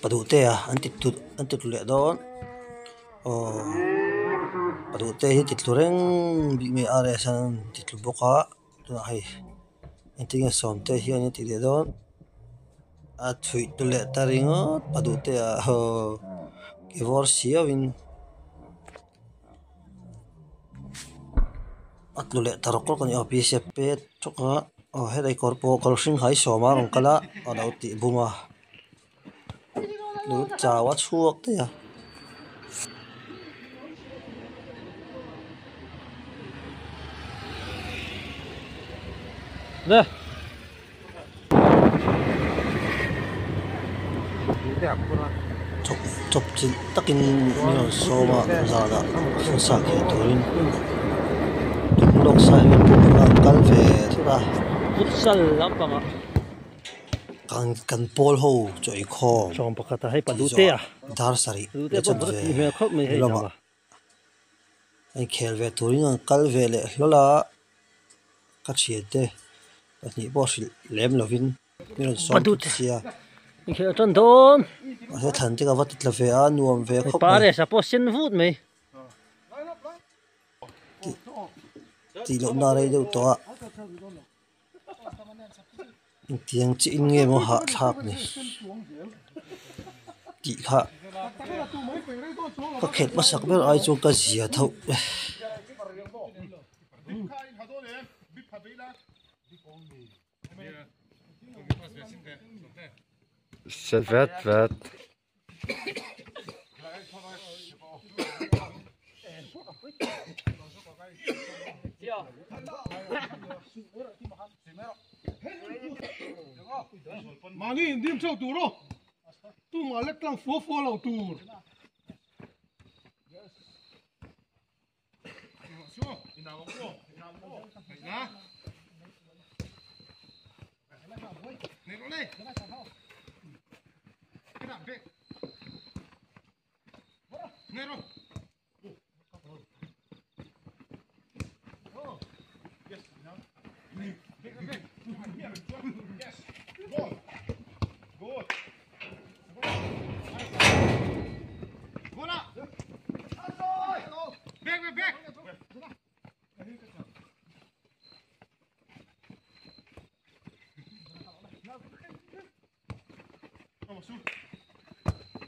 padu te an tit le don padu te hi tit lureng bi me are san tit lu boka tuna hai anting som te hi an tit le don a thui tu le taringo padu te a kevor siawin atlu le tarokol kan office pe choka hedai korpo kolsing hai soma rong kala adauti buma lu chawa chuak te ya Đây. chop chop chin takin ni soma zada sa ke turin lok sai men pu kal ve thura Futsal lampang ah. kan pol ho choi khom Chong pakata hai padute ah. dar sari Padute le po chan burat ve email khop mai hai lama jama. ai khel ve turin an kal ve le lola ka chiete ni bo sil lem lovin ni som tu Padute. sia Ikhe ton don. ase than te ka watit la ve a nuam ve khop mai Pare sa po sin food mai. ti lo na rei deuh to a tiang chi in nge mo ha thak ni ti kha ka khet ma sak ber ai chu ka zia thau Servet vet. Mangi dim chau tu ro. Tu ma lek tlang fo lo tu.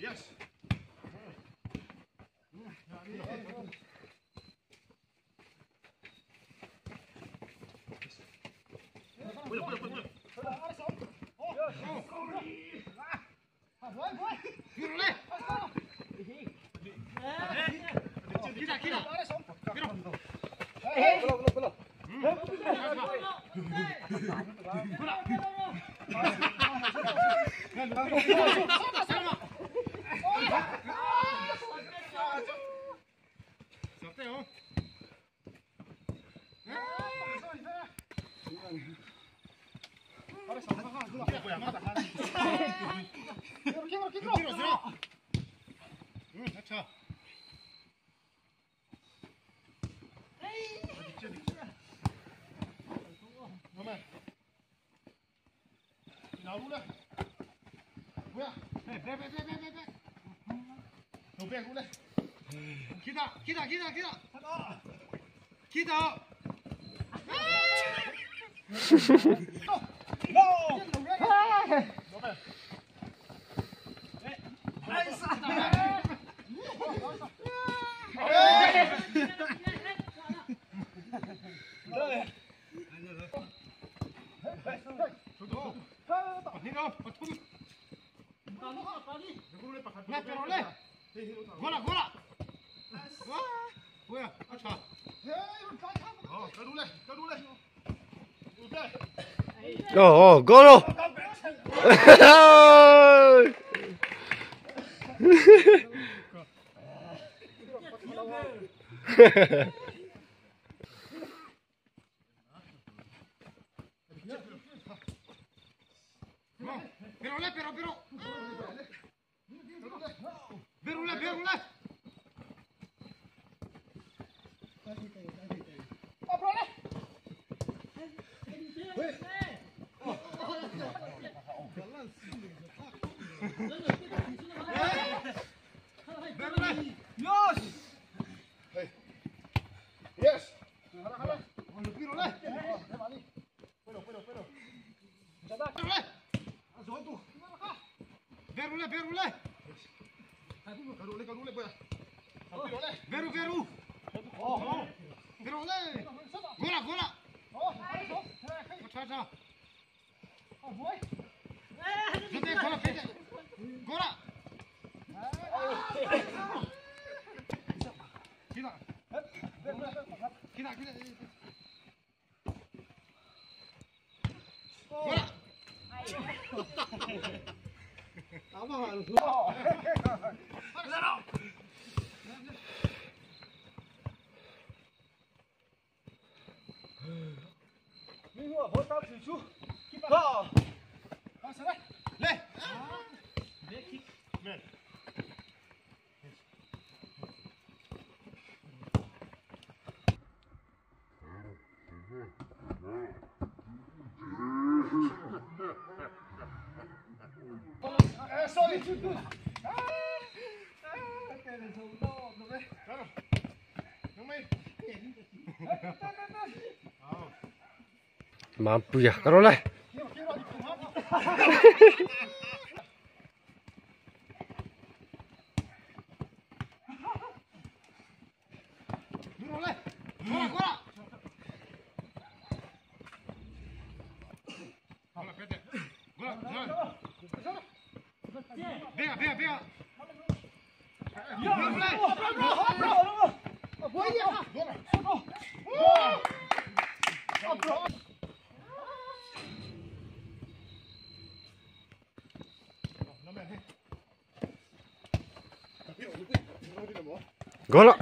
Yes. Oh, go! Verule, verule. Karule, boya. Veru. Oh. Verule. Gora. Cha. Oh boy. Jode gora pede. Gora. Kina. Gora. Sorry. Mampu ya, Carola. Venga. Gola.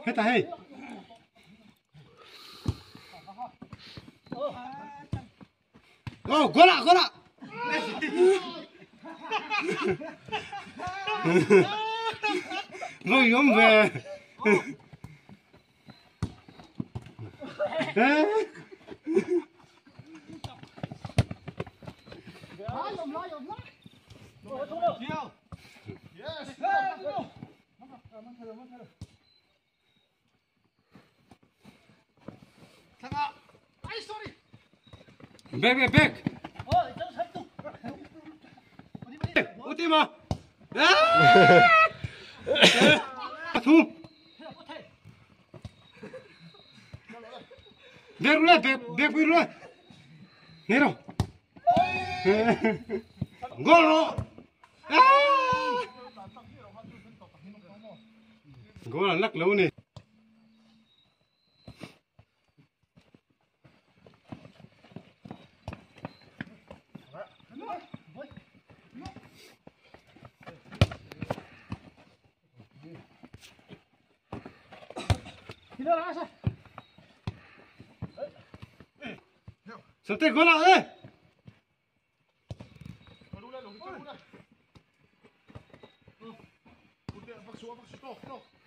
했다 해. 거라. 너 이건 왜? 백. 어디 마? thu bẹt rồi bẹt bẹt rồi nghe đâu gol rồi gol là lắc lâu nè sắp tới gol nào đấy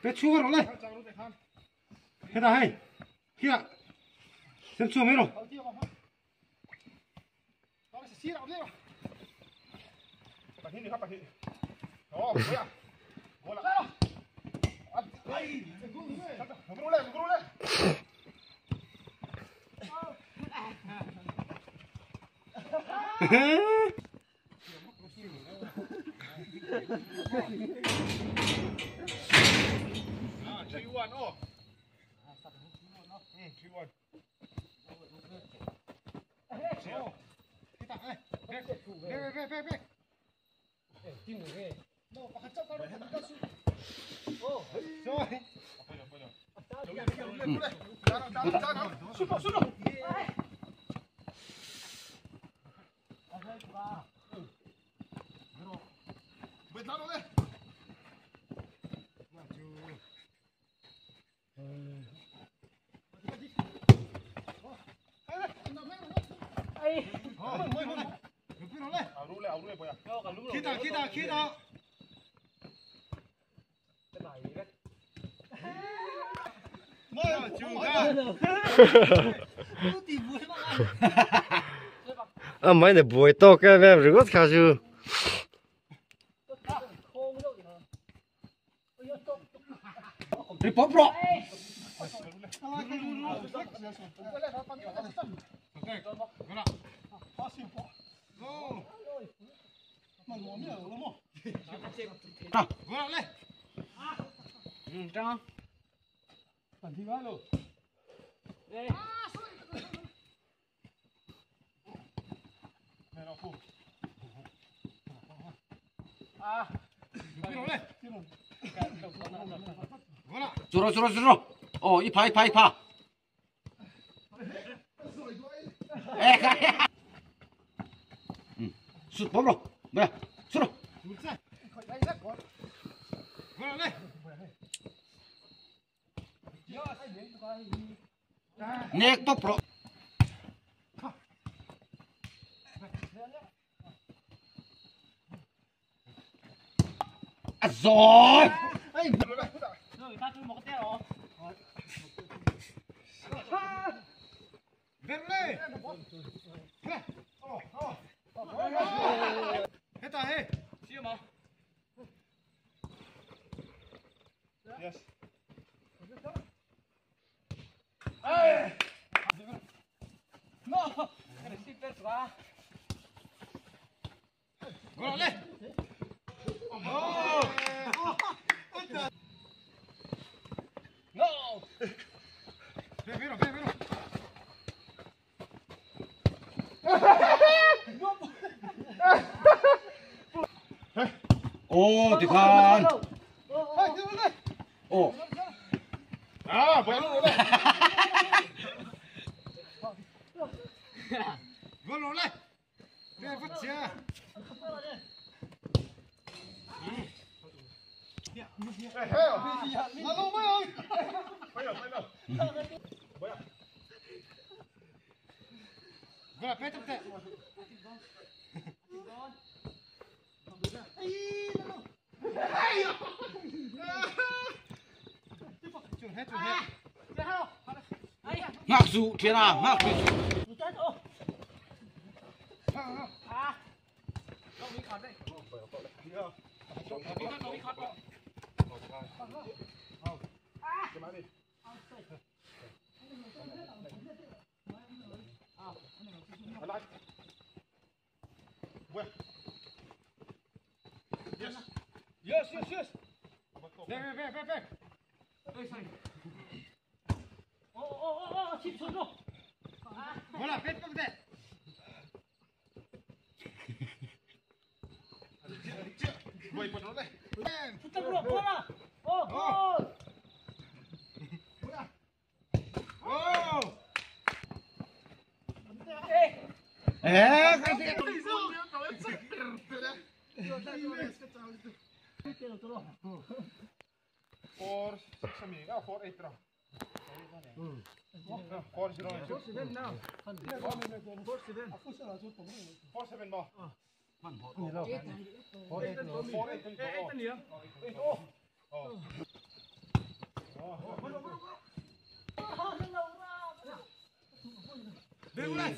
bé chua rồi này hết à hay kia xem chua mấy rồi Kita. À mấy này buổi to cái em rất khá chứ. Đi bóp rồi. 줄어. 이파. 슛 뽑으러. 뭐야? 줄어. 넥 뽑으러. rồi hết rồi hết chưa mà yes no go lên no vero ô thì con ô à vậy luôn đấy vươn luôn lên đây phát chưa alo mấy ơi bây giờ gọi bé tập tệ ngạc dụ thiên à ngạc dụ Yes. Back. 10초 줘. 몰라 뺏 뺏. 뭐이 버렸네. 붙잡으러 보라. 굿. 오. For 6 amiga, for 8 ra. For 0. For 7 now. For 7. For 7 ba? For 8. For 8. Oh.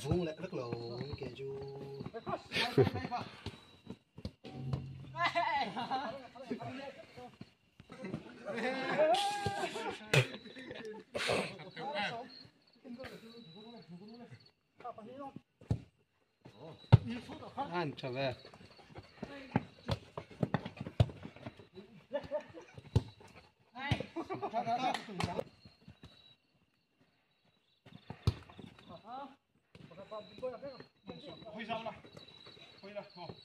Vung lại rất lộn kìa chú. Ăn trở về. Hoi sao là. Hoi là.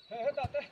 Hết đặt đấy.